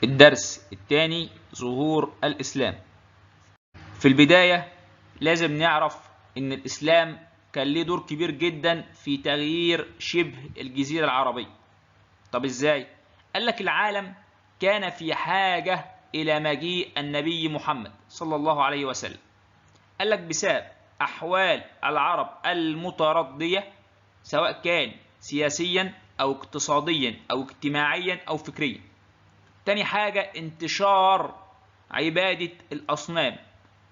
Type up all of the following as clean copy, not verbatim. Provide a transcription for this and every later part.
الدرس الثاني: ظهور الإسلام. في البداية لازم نعرف إن الإسلام كان له دور كبير جدا في تغيير شبه الجزيرة العربية. طب إزاي؟ قال لك العالم كان في حاجة إلى مجيء النبي محمد صلى الله عليه وسلم. قال لك بسبب أحوال العرب المتردية، سواء كان سياسيا أو اقتصاديا أو اجتماعيا أو فكريا. تاني حاجة انتشار عبادة الأصنام،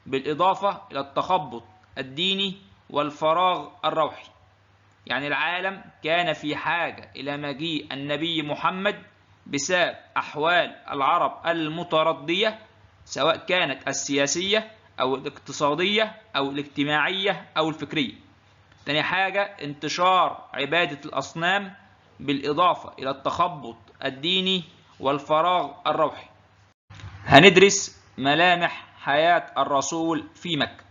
بالإضافة إلى التخبط الديني والفراغ الروحي. يعني العالم كان في حاجة إلى مجيء النبي محمد بسبب أحوال العرب المتردية، سواء كانت السياسية أو الاقتصادية أو الاجتماعية أو الفكرية. تاني حاجة انتشار عبادة الأصنام، بالإضافة إلى التخبط الديني والفراغ الروحي. هندرس ملامح حياة الرسول في مكة.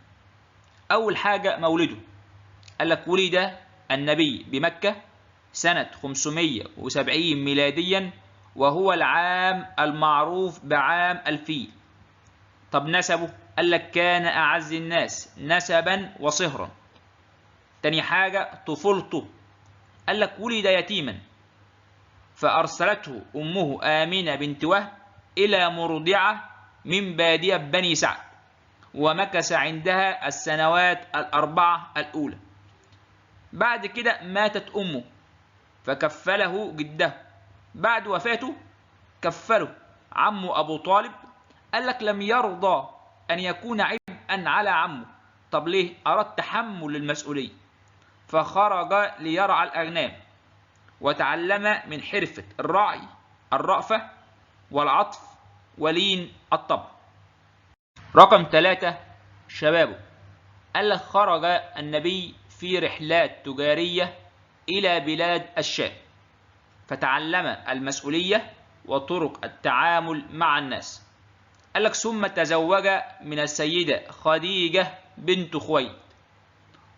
أول حاجة مولده. قال لك ولد النبي بمكة سنة 570 ميلاديا، وهو العام المعروف بعام الفيل. طب نسبه؟ قال لك كان أعز الناس نسبا وصهرا. تاني حاجة طفولته. قال لك ولد يتيما، فأرسلته أمه آمنة بنت وهب إلى مرضعة من بادية بني سعد، ومكث عندها السنوات الأربعة الأولى. بعد كده ماتت أمه فكفله جده. بعد وفاته كفله عمه أبو طالب. قال لك لم يرضى أن يكون عبئا على عمه. طب ليه؟ أراد تحمل المسؤولية، فخرج ليرعى الأغنام، وتعلم من حرفة الرعي الرأفة والعطف ولين الطبع. رقم 3 شبابه. قال لك خرج النبي في رحلات تجارية إلى بلاد الشام، فتعلم المسؤولية وطرق التعامل مع الناس. قال لك ثم تزوج من السيدة خديجة بنت خويلد.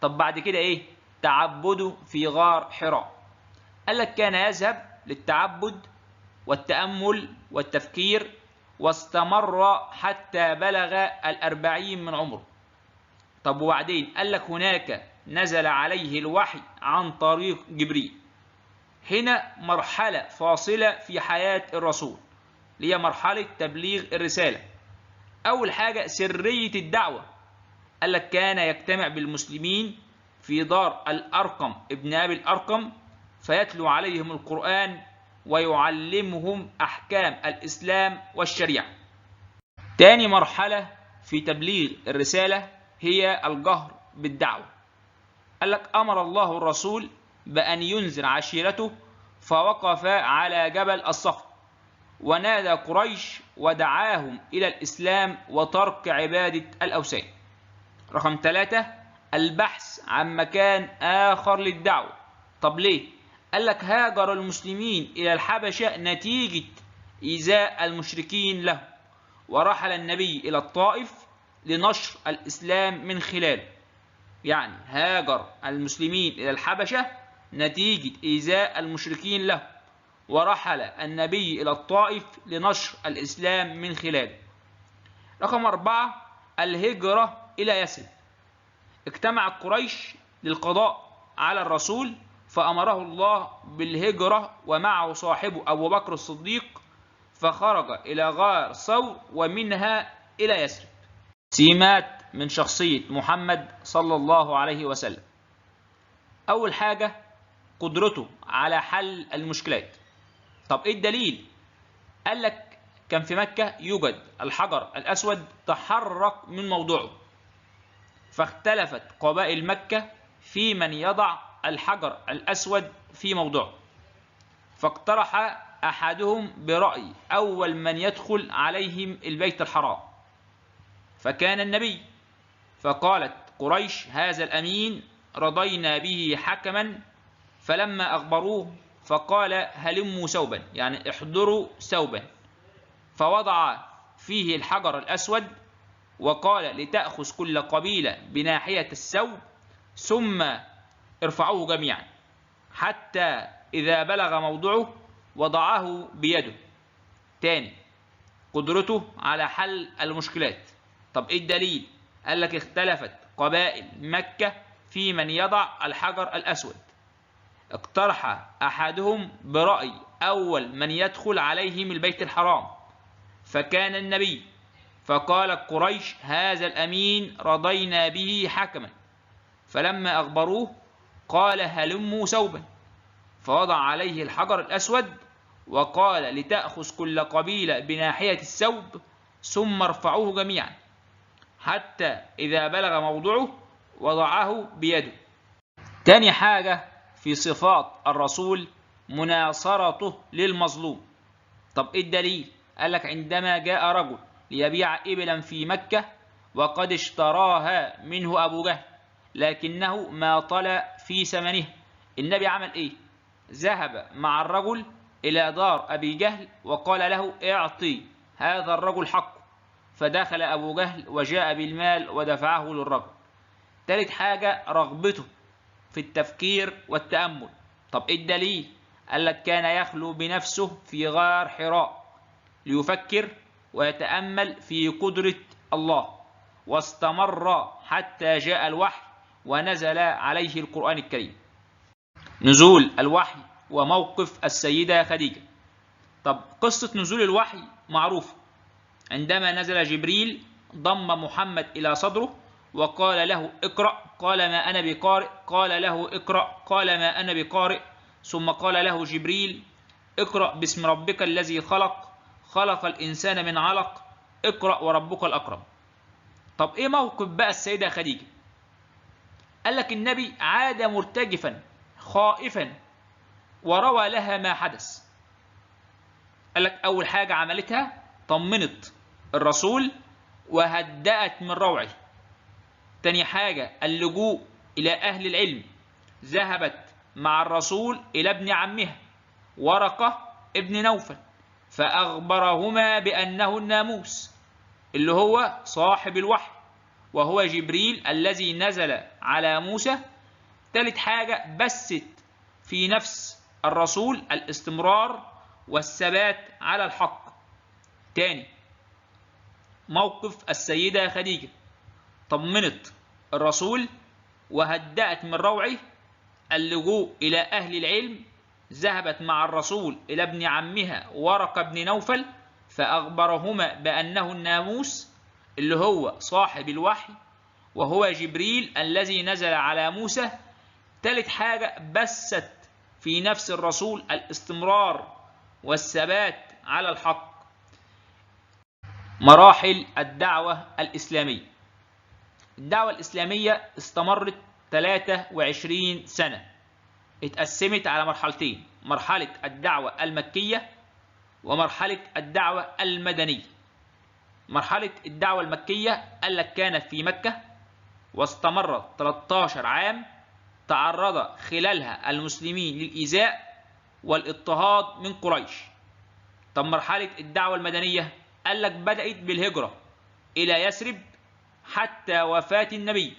طب بعد كده إيه؟ تعبده في غار حراء. قال لك كان يذهب للتعبد والتأمل والتفكير، واستمر حتى بلغ 40 من عمره. طب وبعدين؟ قال لك هناك نزل عليه الوحي عن طريق جبريل. هنا مرحلة فاصلة في حياة الرسول، اللي هي مرحلة تبليغ الرسالة. أول حاجة سرية الدعوة. قال لك كان يجتمع بالمسلمين في دار الأرقم ابن أبي الأرقم، فيتلو عليهم القرآن ويعلمهم أحكام الإسلام والشريعة. تاني مرحلة في تبليغ الرسالة هي الجهر بالدعوة. قال لك أمر الله الرسول بأن ينذر عشيرته، فوقف على جبل الصخر ونادى قريش ودعاهم إلى الإسلام وترك عبادة الأوثان. رقم 3 البحث عن مكان آخر للدعوة. طب ليه؟ قال لك هاجر المسلمين إلى الحبشة نتيجة إيذاء المشركين له، ورحل النبي إلى الطائف لنشر الإسلام من خلاله. يعني هاجر المسلمين إلى الحبشة نتيجة إيذاء المشركين له، ورحل النبي إلى الطائف لنشر الإسلام من خلاله. رقم 4 الهجرة إلى يثرب. اجتمع قريش للقضاء على الرسول، فأمره الله بالهجرة ومعه صاحبه أبو بكر الصديق، فخرج إلى غار ثور ومنها إلى يثرب. سمات من شخصية محمد صلى الله عليه وسلم. أول حاجة قدرته على حل المشكلات. طب إيه الدليل؟ قال لك كان في مكة يوجد الحجر الأسود تحرك من موضوعه، فاختلفت قبائل مكة في من يضع الحجر الأسود في موضوعه، فاقترح أحدهم برأي أول من يدخل عليهم البيت الحرام، فكان النبي. فقالت قريش هذا الأمين رضينا به حكما، فلما أخبروه فقال هلموا ثوبا، يعني احضروا ثوبا، فوضع فيه الحجر الأسود وقال لتأخذ كل قبيلة بناحية الثوب، ثم ارفعوه جميعا حتى إذا بلغ موضعه وضعه بيده. تاني قدرته على حل المشكلات. طب ايه الدليل؟ قال لك اختلفت قبائل مكة في من يضع الحجر الأسود. اقترح أحدهم برأي أول من يدخل عليهم البيت الحرام فكان النبي، فقال قريش هذا الأمين رضينا به حكما، فلما أخبروه قال هلموا ثوبا، فوضع عليه الحجر الأسود وقال لتأخذ كل قبيلة بناحية الثوب ثم ارفعوه جميعا حتى إذا بلغ موضعه وضعه بيده. تاني حاجة في صفات الرسول مناصرته للمظلوم. طب ايه الدليل؟ قال لك عندما جاء رجل ليبيع إبلا في مكة وقد اشتراها منه أبو جهل لكنه ما طلع في ثمنها، النبي عمل ايه؟ ذهب مع الرجل إلى دار أبي جهل وقال له اعطي هذا الرجل حقه، فدخل أبو جهل وجاء بالمال ودفعه للرجل. ثالث حاجة رغبته في التفكير والتأمل. طب ايه الدليل؟ قال لك كان يخلو بنفسه في غار حراء ليفكر ويتأمل في قدرة الله، واستمر حتى جاء الوحي ونزل عليه القرآن الكريم. نزول الوحي وموقف السيدة خديجة. طب قصة نزول الوحي معروفة، عندما نزل جبريل ضم محمد إلى صدره وقال له اقرأ، قال ما أنا بقارئ، قال له اقرأ، قال ما أنا بقارئ، ثم قال له جبريل اقرأ باسم ربك الذي خلق، خلق الإنسان من علق، اقرأ وربك الأكرم. طب إيه موقف بقى السيدة خديجة؟ قال لك النبي عاد مرتجفا خائفا وروى لها ما حدث. قال لك أول حاجة عملتها طمنت الرسول وهدأت من روعه. تاني حاجة اللجوء إلى أهل العلم، ذهبت مع الرسول إلى ابن عمها ورقة ابن نوفل فأخبرهما بأنه الناموس اللي هو صاحب الوحي وهو جبريل الذي نزل على موسى. ثالث حاجة بثت في نفس الرسول الاستمرار والثبات على الحق. تاني موقف السيدة خديجة، طمنت الرسول وهدأت من روعه، اللجوء إلى أهل العلم، ذهبت مع الرسول إلى ابن عمها ورقة بن نوفل فأخبرهما بأنه الناموس اللي هو صاحب الوحي وهو جبريل الذي نزل على موسى. ثالث حاجة بثت في نفس الرسول الاستمرار والثبات على الحق. مراحل الدعوة الإسلامية. الدعوة الإسلامية استمرت 23 سنة، اتقسمت على مرحلتين، مرحلة الدعوة المكية ومرحلة الدعوة المدنية. مرحلة الدعوة المكية قال لك كانت في مكة واستمرت 13 عام تعرض خلالها المسلمين للإيذاء والاضطهاد من قريش. طب مرحلة الدعوة المدنية قال لك بدأت بالهجرة إلى يثرب حتى وفاة النبي،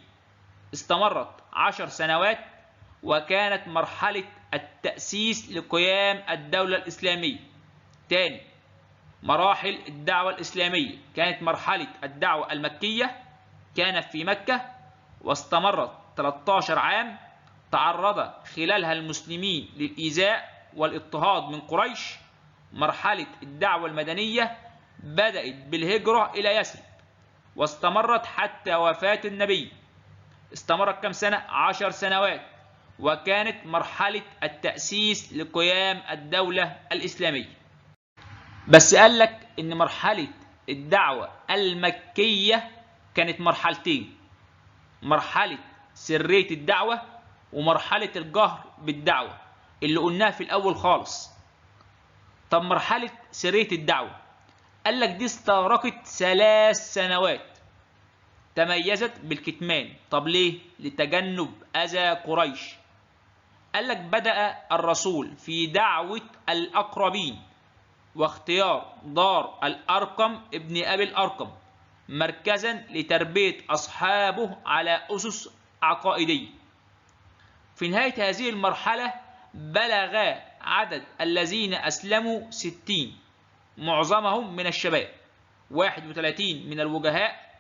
استمرت 10 سنوات وكانت مرحلة التأسيس لقيام الدولة الإسلامية. تاني مراحل الدعوة الإسلامية كانت مرحلة الدعوة المكية كانت في مكة واستمرت 13 عام تعرض خلالها المسلمين للإيذاء والاضطهاد من قريش. مرحلة الدعوة المدنية بدأت بالهجرة إلى يثرب واستمرت حتى وفاة النبي، استمرت كم سنة؟ 10 سنوات، وكانت مرحلة التأسيس لقيام الدولة الإسلامية. بس قال لك إن مرحلة الدعوة المكية كانت مرحلتين، مرحلة سرية الدعوة ومرحلة الجهر بالدعوة اللي قلناها في الأول خالص. طب مرحلة سرية الدعوة قال لك دي استغرقت 3 سنوات، تميزت بالكتمان. طب ليه؟ لتجنب أذى قريش. قال لك بدأ الرسول في دعوة الأقربين واختيار دار الأرقم ابن أبي الأرقم مركزا لتربية أصحابه على أسس عقائدية. في نهاية هذه المرحلة بلغ عدد الذين أسلموا 60، معظمهم من الشباب. 31 من الوجهاء،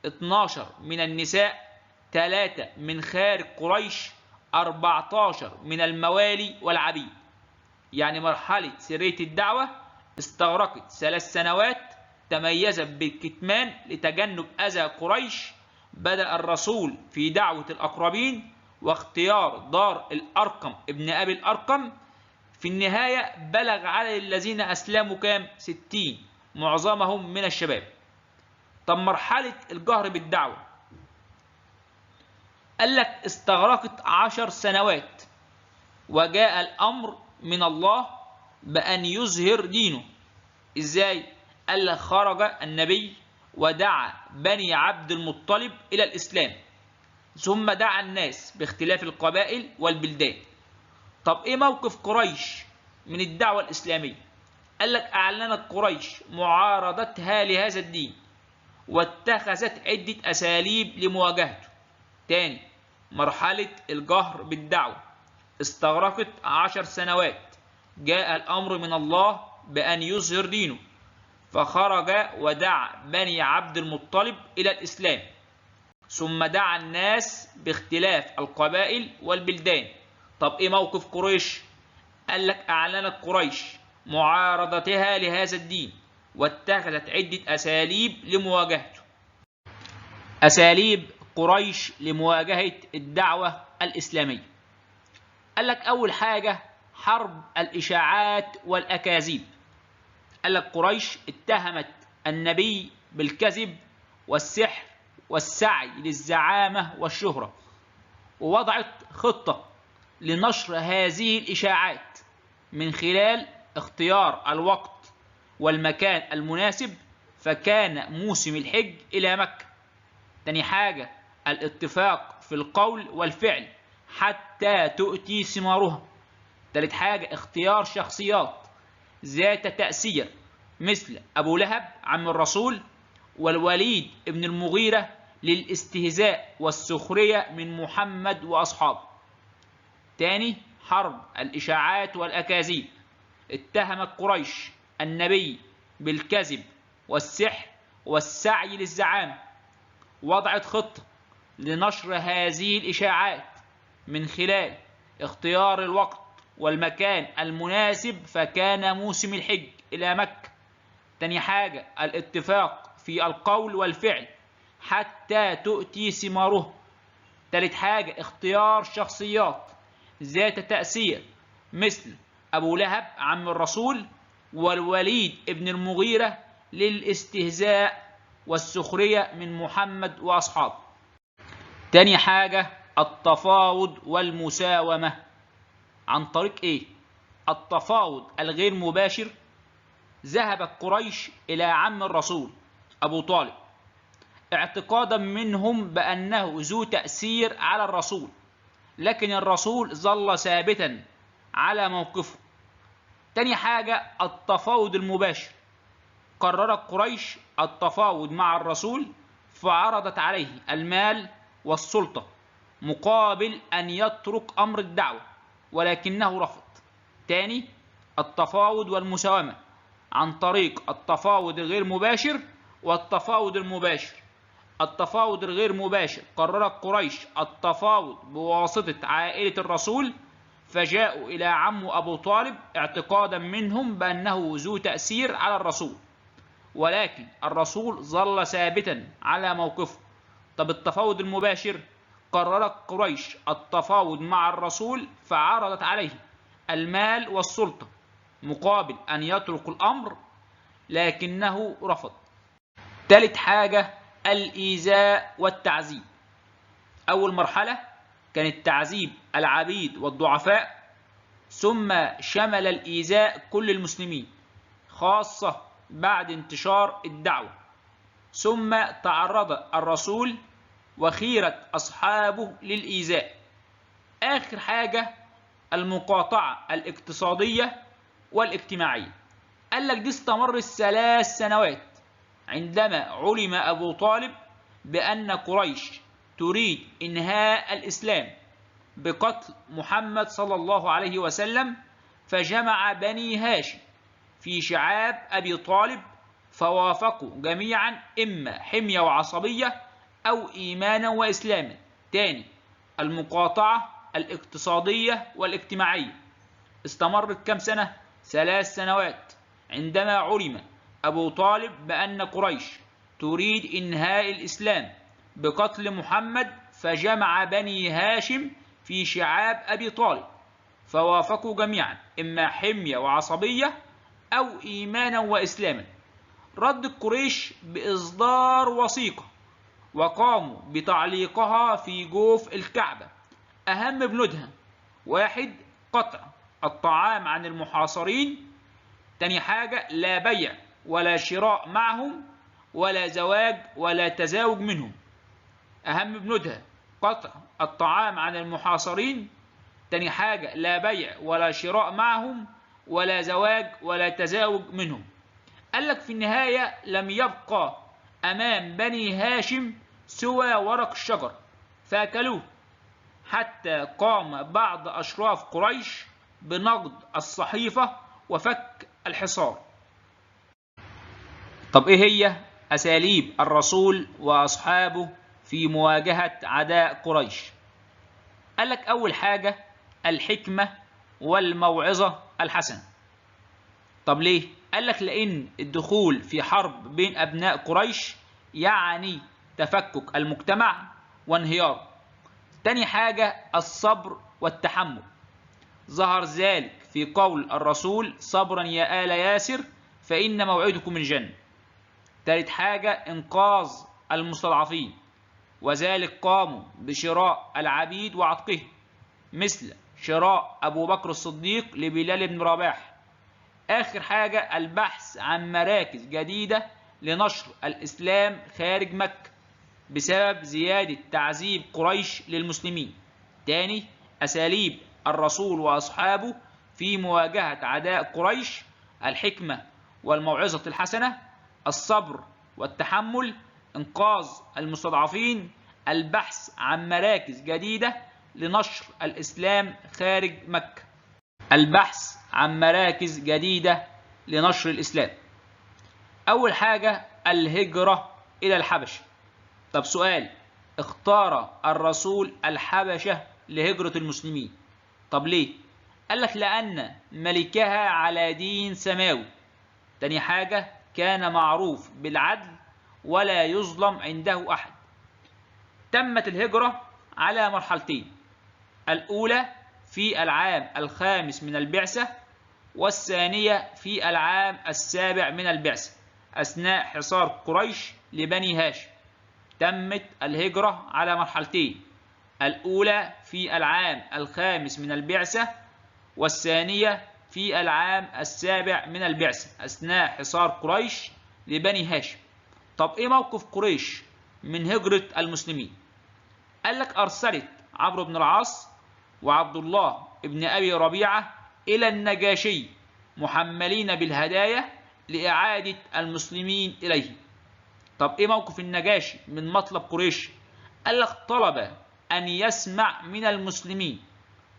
12 من النساء، 3 من خارج قريش، 14 من الموالي والعبيد. يعني مرحلة سرية الدعوة استغرقت 3 سنوات، تميزت بالكتمان لتجنب أذى قريش. بدأ الرسول في دعوة الأقربين واختيار دار الأرقم ابن أبي الأرقم. في النهاية بلغ عدد الذين أسلموا كام؟ 60، معظمهم من الشباب. طب مرحلة الجهر بالدعوة قال لك استغرقت 10 سنوات، وجاء الأمر من الله بأن يظهر دينه. إزاي؟ قال لك خرج النبي ودعا بني عبد المطلب إلى الإسلام، ثم دعا الناس باختلاف القبائل والبلدان. طب إيه موقف قريش من الدعوة الإسلامية؟ قال لك أعلنت قريش معارضتها لهذا الدين، واتخذت عدة أساليب لمواجهته. تاني، مرحلة الجهر بالدعوة استغرقت 10 سنوات، جاء الأمر من الله بأن يظهر دينه، فخرج ودعا بني عبد المطلب إلى الإسلام، ثم دعا الناس باختلاف القبائل والبلدان. طب إيه موقف قريش؟ قال لك أعلنت قريش معارضتها لهذا الدين، واتخذت عدة أساليب لمواجهته. أساليب قريش لمواجهة الدعوة الإسلامية. قال لك أول حاجة حرب الإشاعات والأكاذيب. قال لك قريش اتهمت النبي بالكذب والسحر والسعي للزعامة والشهرة، ووضعت خطة لنشر هذه الإشاعات من خلال اختيار الوقت والمكان المناسب، فكان موسم الحج إلى مكة. تاني حاجة الاتفاق في القول والفعل حتى تؤتي ثمارها. تالت حاجة اختيار شخصيات ذات تأثير مثل أبو لهب عم الرسول والوليد ابن المغيرة للاستهزاء والسخرية من محمد وأصحابه. تاني حرب الإشاعات والأكاذيب. اتهمت قريش النبي بالكذب والسحر والسعي للزعامة، وضعت خطة لنشر هذه الإشاعات من خلال اختيار الوقت والمكان المناسب، فكان موسم الحج إلى مكة. تاني حاجة الاتفاق في القول والفعل حتى تؤتي ثماره. تالت حاجة اختيار شخصيات ذات تأثير مثل أبو لهب عم الرسول والوليد ابن المغيرة للاستهزاء والسخرية من محمد وأصحابه. تاني حاجة التفاوض والمساومة. عن طريق إيه؟ التفاوض الغير مباشر. ذهبت قريش إلى عم الرسول أبو طالب اعتقادا منهم بأنه ذو تأثير على الرسول، لكن الرسول ظل ثابتا على موقفه. تاني حاجة التفاوض المباشر. قررت قريش التفاوض مع الرسول، فعرضت عليه المال والسلطة مقابل أن يترك أمر الدعوة، ولكنه رفض. تاني التفاوض والمساومة عن طريق التفاوض الغير مباشر والتفاوض المباشر. التفاوض الغير مباشر قررت قريش التفاوض بواسطة عائلة الرسول، فجاءوا إلى عمه أبو طالب اعتقادا منهم بأنه ذو تأثير على الرسول، ولكن الرسول ظل ثابتا على موقفه. طب التفاوض المباشر قررت قريش التفاوض مع الرسول، فعرضت عليه المال والسلطة مقابل أن يترك الأمر، لكنه رفض. ثالث حاجة الإيذاء والتعذيب. أول مرحلة كانت تعذيب العبيد والضعفاء، ثم شمل الإيذاء كل المسلمين خاصة بعد انتشار الدعوة، ثم تعرض الرسول وخيرة أصحابه للإيذاء. آخر حاجة المقاطعة الاقتصادية والاجتماعية. قال لك دي استمرت 3 سنوات عندما علم أبو طالب بأن قريش تريد إنهاء الإسلام بقتل محمد صلى الله عليه وسلم، فجمع بني هاشم في شعاب أبي طالب فوافقوا جميعا إما حمية وعصبية أو إيمانا وإسلاما. تاني، المقاطعة الاقتصادية والاجتماعية استمرت كم سنة؟ 3 سنوات، عندما علم أبو طالب بأن قريش تريد إنهاء الإسلام بقتل محمد، فجمع بني هاشم في شعاب أبي طالب فوافقوا جميعا إما حمية وعصبية أو إيمانا وإسلاما. ردت قريش بإصدار وثيقة وقاموا بتعليقها في جوف الكعبة. أهم بنودها: 1. قطع الطعام عن المحاصرين. تاني حاجة: لا بيع ولا شراء معهم ولا زواج ولا تزاوج منهم. أهم بنودها: قطع الطعام عن المحاصرين. تاني حاجة: لا بيع ولا شراء معهم ولا زواج ولا تزاوج منهم. قال لك في النهاية لم يبقى أمام بني هاشم سوى ورق الشجر فأكلوه، حتى قام بعض أشراف قريش بنقض الصحيفة وفك الحصار. طب إيه هي أساليب الرسول وأصحابه في مواجهة عداء قريش؟ قال لك أول حاجة الحكمة والموعظة الحسنة. طب ليه؟ قال لك لأن الدخول في حرب بين أبناء قريش يعني تفكك المجتمع وانهياره. تاني حاجة الصبر والتحمل، ظهر ذلك في قول الرسول: صبرا يا آل ياسر فإن موعدكم الجنة. تالت حاجة إنقاذ المستضعفين، وذلك قاموا بشراء العبيد وعتقهم، مثل شراء أبو بكر الصديق لبلال بن رباح. آخر حاجة البحث عن مراكز جديدة لنشر الإسلام خارج مكة بسبب زيادة تعذيب قريش للمسلمين. تاني، أساليب الرسول وأصحابه في مواجهة عداء قريش: الحكمة والموعظة الحسنة، الصبر والتحمل، إنقاذ المستضعفين، البحث عن مراكز جديدة لنشر الإسلام خارج مكة. البحث عن مراكز جديدة لنشر الإسلام. أول حاجة الهجرة إلى الحبشة. طب سؤال: اختار الرسول الحبشة لهجرة المسلمين. طب ليه؟ قال لك لأن ملكها على دين سماوي. تاني حاجة كان معروف بالعدل ولا يظلم عنده أحد. تمت الهجرة على مرحلتين: الأولى في العام 5 من البعثة، والثانية في العام 7 من البعثة أثناء حصار قريش لبني هاشم. تمت الهجرة على مرحلتين: الأولى في العام 5 من البعثة، والثانية في العام 7 من البعثة أثناء حصار قريش لبني هاشم. طب إيه موقف قريش من هجرة المسلمين؟ قال لك أرسلت عمرو بن العاص وعبد الله بن أبي ربيعة إلى النجاشي محملين بالهدايا لإعادة المسلمين إليه. طب إيه موقف النجاشي من مطلب قريش؟ قال لك طلب أن يسمع من المسلمين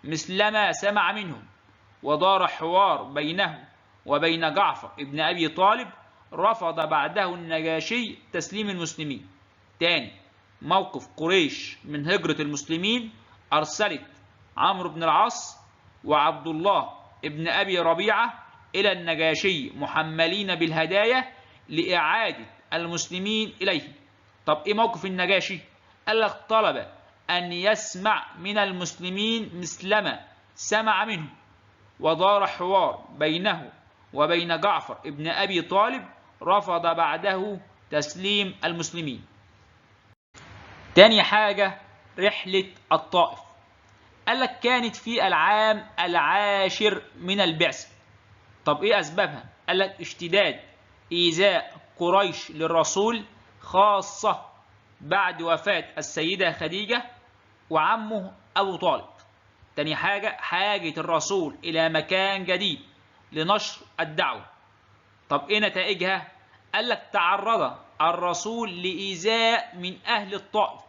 مثلما سمع منهم، ودار حوار بينه وبين جعفر بن أبي طالب. رفض بعده النجاشي تسليم المسلمين. تاني، موقف قريش من هجرة المسلمين: أرسلت عمرو بن العاص وعبد الله بن أبي ربيعة إلى النجاشي محملين بالهدايا لإعادة المسلمين إليه. طب إيه موقف النجاشي؟ قال لك طلب أن يسمع من المسلمين مثلما سمع منه، ودار حوار بينه وبين جعفر بن أبي طالب. رفض بعده تسليم المسلمين. تاني حاجة رحلة الطائف. قال لك كانت في العام 10 من البعثة. طب ايه اسبابها؟ قال لك اشتداد ايذاء قريش للرسول، خاصة بعد وفاة السيدة خديجة وعمه ابو طالب. تاني حاجة حاجة الرسول الى مكان جديد لنشر الدعوة. طب ايه نتائجها؟ قال لك تعرض الرسول لإيذاء من أهل الطائف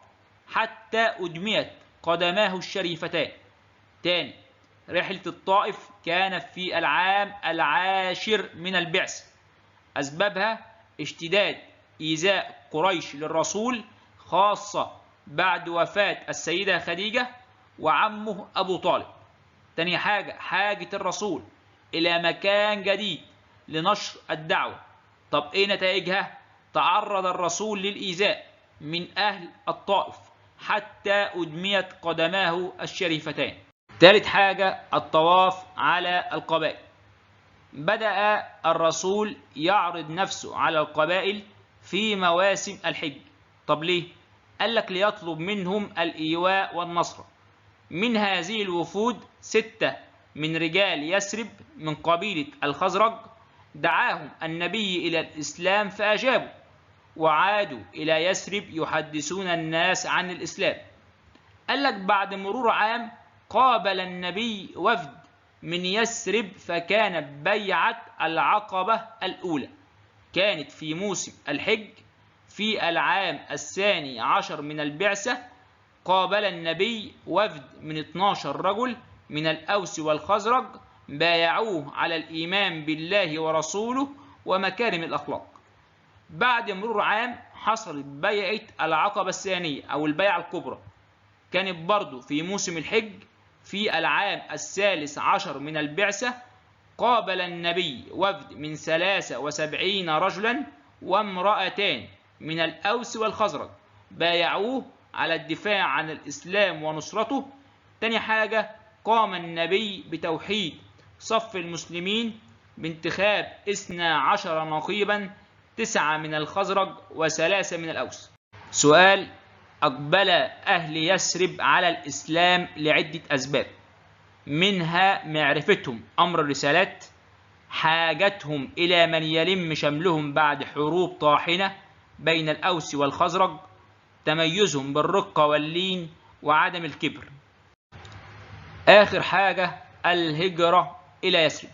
حتى أدميت قدماه الشريفتان. تاني، رحلة الطائف كانت في العام 10 من البعثة. أسبابها اشتداد إيذاء قريش للرسول، خاصة بعد وفاة السيدة خديجة وعمه أبو طالب. تاني حاجة، حاجة الرسول إلى مكان جديد لنشر الدعوة. طب إيه نتائجها؟ تعرض الرسول للإيذاء من أهل الطائف حتى أدميت قدماه الشريفتان. ثالث حاجة، الطواف على القبائل. بدأ الرسول يعرض نفسه على القبائل في مواسم الحج. طب ليه؟ قال لك ليطلب منهم الإيواء والنصر. من هذه الوفود 6 من رجال يثرب من قبيلة الخزرج دعاهم النبي إلى الإسلام فأجابوا، وعادوا إلى يثرب يحدثون الناس عن الإسلام. قال لك بعد مرور عام قابل النبي وفد من يثرب، فكانت بيعة العقبة الأولى كانت في موسم الحج في العام 12 من البعثة. قابل النبي وفد من 12 رجل من الأوس والخزرج بايعوه على الإيمان بالله ورسوله ومكارم الأخلاق. بعد مرور عام حصلت بيعة العقبة الثانية أو البيعة الكبرى، كانت برضو في موسم الحج في العام 13 من البعثة. قابل النبي وفد من 73 رجلا وامرأتان من الأوس والخزرج بايعوه على الدفاع عن الإسلام ونصرته. تاني حاجة، قام النبي بتوحيد صف المسلمين بانتخاب 12 نقيبا، 9 من الخزرج و3 من الأوس. سؤال: أقبل أهل يثرب على الإسلام لعدة أسباب، منها معرفتهم أمر الرسالات، حاجتهم إلى من يلم شملهم بعد حروب طاحنة بين الأوس والخزرج، تميزهم بالرقة واللين وعدم الكبر. آخر حاجة، الهجرة إلى يثرب.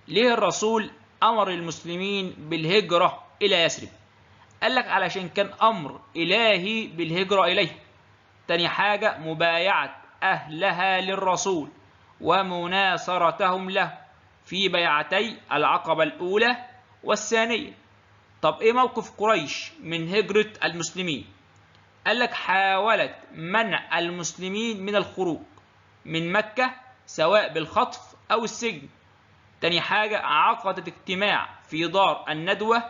ليه الرسول أمر المسلمين بالهجرة إلى يثرب؟ قال لك علشان كان أمر إلهي بالهجرة إليه. تاني حاجة، مبايعة أهلها للرسول ومناصرتهم له في بيعتي العقبة الأولى والثانية. طب إيه موقف قريش من هجرة المسلمين؟ قال لك حاولت منع المسلمين من الخروج من مكة سواء بالخطف أو السجن. تاني حاجة، عقدت اجتماع في دار الندوة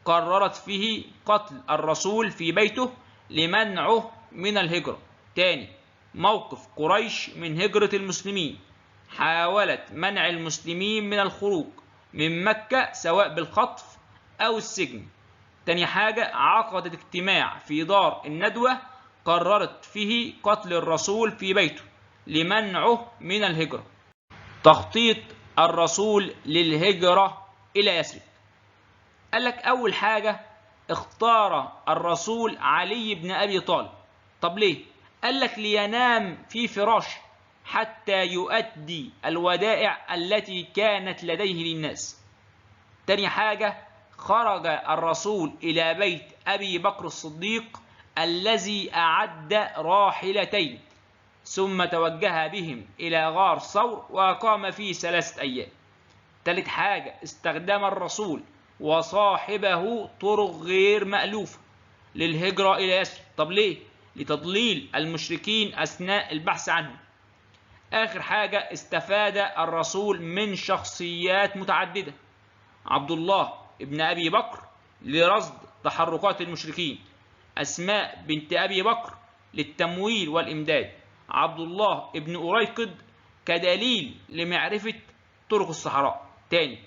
قررت فيه قتل الرسول في بيته لمنعه من الهجرة. تاني موقف قريش من هجرة المسلمين، حاولت منع المسلمين من الخروج من مكة سواء بالخطف أو السجن. تاني حاجة، عقدت اجتماع في دار الندوة قررت فيه قتل الرسول في بيته لمنعه من الهجرة. تخطيط الرسول للهجرة إلى يثرب. قال لك أول حاجة، اختار الرسول علي بن أبي طالب. طب ليه؟ قال لك لينام في فراشه حتى يؤدي الودائع التي كانت لديه للناس. تاني حاجة، خرج الرسول إلى بيت أبي بكر الصديق الذي أعد راحلتين، ثم توجه بهم إلى غار ثور وقام فيه 3 أيام. تالت حاجة، استخدم الرسول وصاحبه طرق غير مألوفة للهجرة إلى يثرب. طب ليه؟ لتضليل المشركين أثناء البحث عنهم. آخر حاجة، استفاد الرسول من شخصيات متعددة. عبد الله ابن أبي بكر لرصد تحركات المشركين، أسماء بنت أبي بكر للتمويل والإمداد، عبد الله ابن أريقد كدليل لمعرفة طرق الصحراء. تاني،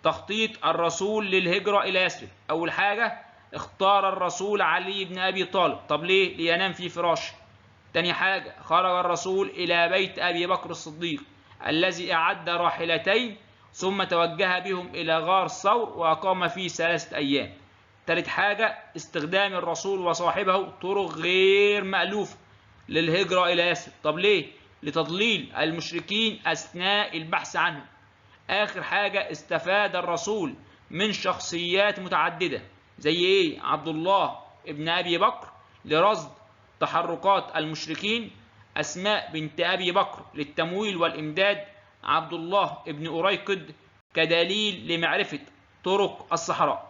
تخطيط الرسول للهجرة إلى يثرب. أول حاجة، اختار الرسول علي بن أبي طالب. طب ليه؟ لينام في فراشه. تاني حاجة، خرج الرسول إلى بيت أبي بكر الصديق الذي أعد راحلتين ثم توجه بهم إلى غار ثور وأقام فيه 3 أيام. تالت حاجة، استخدام الرسول وصاحبه طرق غير مألوفة للهجرة إلى يثرب. طب ليه؟ لتضليل المشركين أثناء البحث عنهم. آخر حاجة، استفاد الرسول من شخصيات متعددة زي إيه؟ عبد الله ابن أبي بكر لرصد تحركات المشركين، أسماء بنت أبي بكر للتمويل والإمداد، عبد الله ابن أريقد كدليل لمعرفة طرق الصحراء.